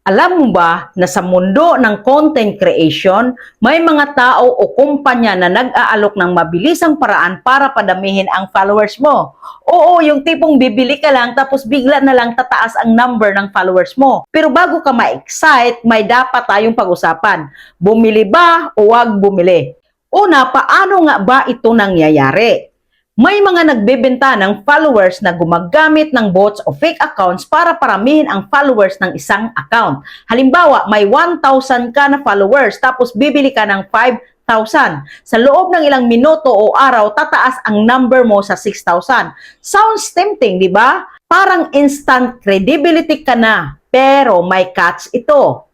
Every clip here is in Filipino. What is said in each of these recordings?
Alam mo ba na sa mundo ng content creation, may mga tao o kumpanya na nag-aalok ng mabilisang paraan para padamihin ang followers mo? Oo, yung tipong bibili ka lang tapos bigla na lang tataas ang number ng followers mo. Pero bago ka ma-excite, may dapat tayong pag-usapan. Bumili ba o wag bumili? Una, paano nga ba ito nangyayari? May mga nagbebenta ng followers na gumagamit ng bots o fake accounts para paramihin ang followers ng isang account. Halimbawa, may 1,000 ka na followers tapos bibili ka ng 5,000. Sa loob ng ilang minuto o araw, tataas ang number mo sa 6,000. Sounds tempting, di ba? Parang instant credibility ka na, pero may catch ito.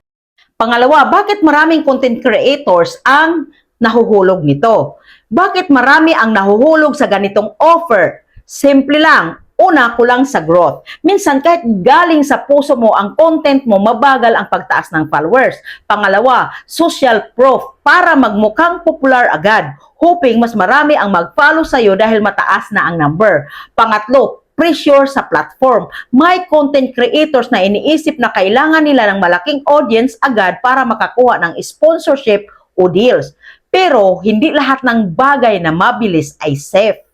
Pangalawa, bakit maraming content creators ang nahuhulog nito? Bakit marami ang nahuhulog sa ganitong offer? Simple lang. Una, kulang sa growth. Minsan kahit galing sa puso mo ang content mo, mabagal ang pagtaas ng followers. Pangalawa, social proof para magmukhang popular agad. Hoping mas marami ang mag-follow sa'yo dahil mataas na ang number. Pangatlo, pressure sa platform. May content creators na iniisip na kailangan nila ng malaking audience agad para makakuha ng sponsorship o deals. Pero hindi lahat ng bagay na mabilis ay safe.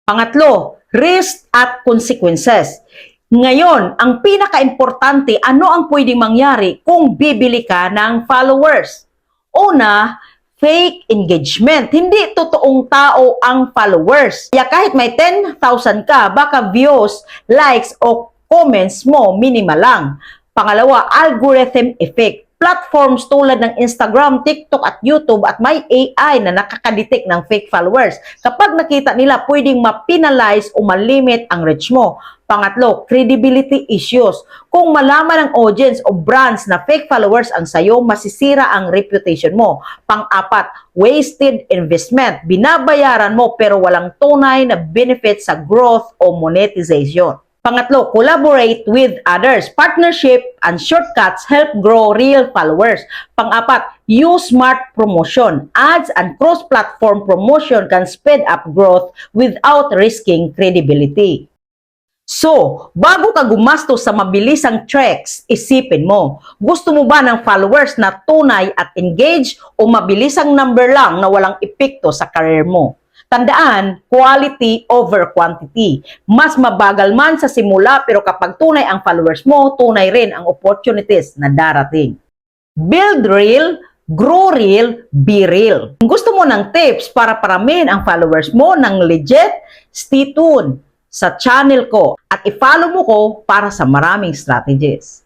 Pangatlo, risk at consequences. Ngayon, ang pinaka-importante, ano ang pwedeng mangyari kung bibili ka ng followers? Una, fake engagement. Hindi totoong tao ang followers. Kaya kahit may 10,000 ka, baka views, likes o comments mo minimal lang. Pangalawa, algorithm effect. Platforms tulad ng Instagram, TikTok at YouTube at may AI na nakakadetect ng fake followers. Kapag nakita nila, pwedeng ma-penalize o ma-limit ang reach mo. Pangatlo, credibility issues. Kung malaman ng audience o brands na fake followers ang sayo, masisira ang reputation mo. Pang-apat, wasted investment. Binabayaran mo pero walang tunay na benefit sa growth o monetization. Pangatlo, collaborate with others. Partnership and shortcuts help grow real followers. Pang-apat, use smart promotion. Ads and cross-platform promotion can speed up growth without risking credibility. So, bago ka gumastos sa mabilisang tricks, isipin mo, gusto mo ba ng followers na tunay at engaged o mabilisang number lang na walang epekto sa career mo? Tandaan, quality over quantity. Mas mabagal man sa simula pero kapag tunay ang followers mo, tunay rin ang opportunities na darating. Build real, grow real, be real. Kung gusto mo ng tips para paramihin ang followers mo ng legit, stay tuned sa channel ko at i-follow mo ko para sa maraming strategies.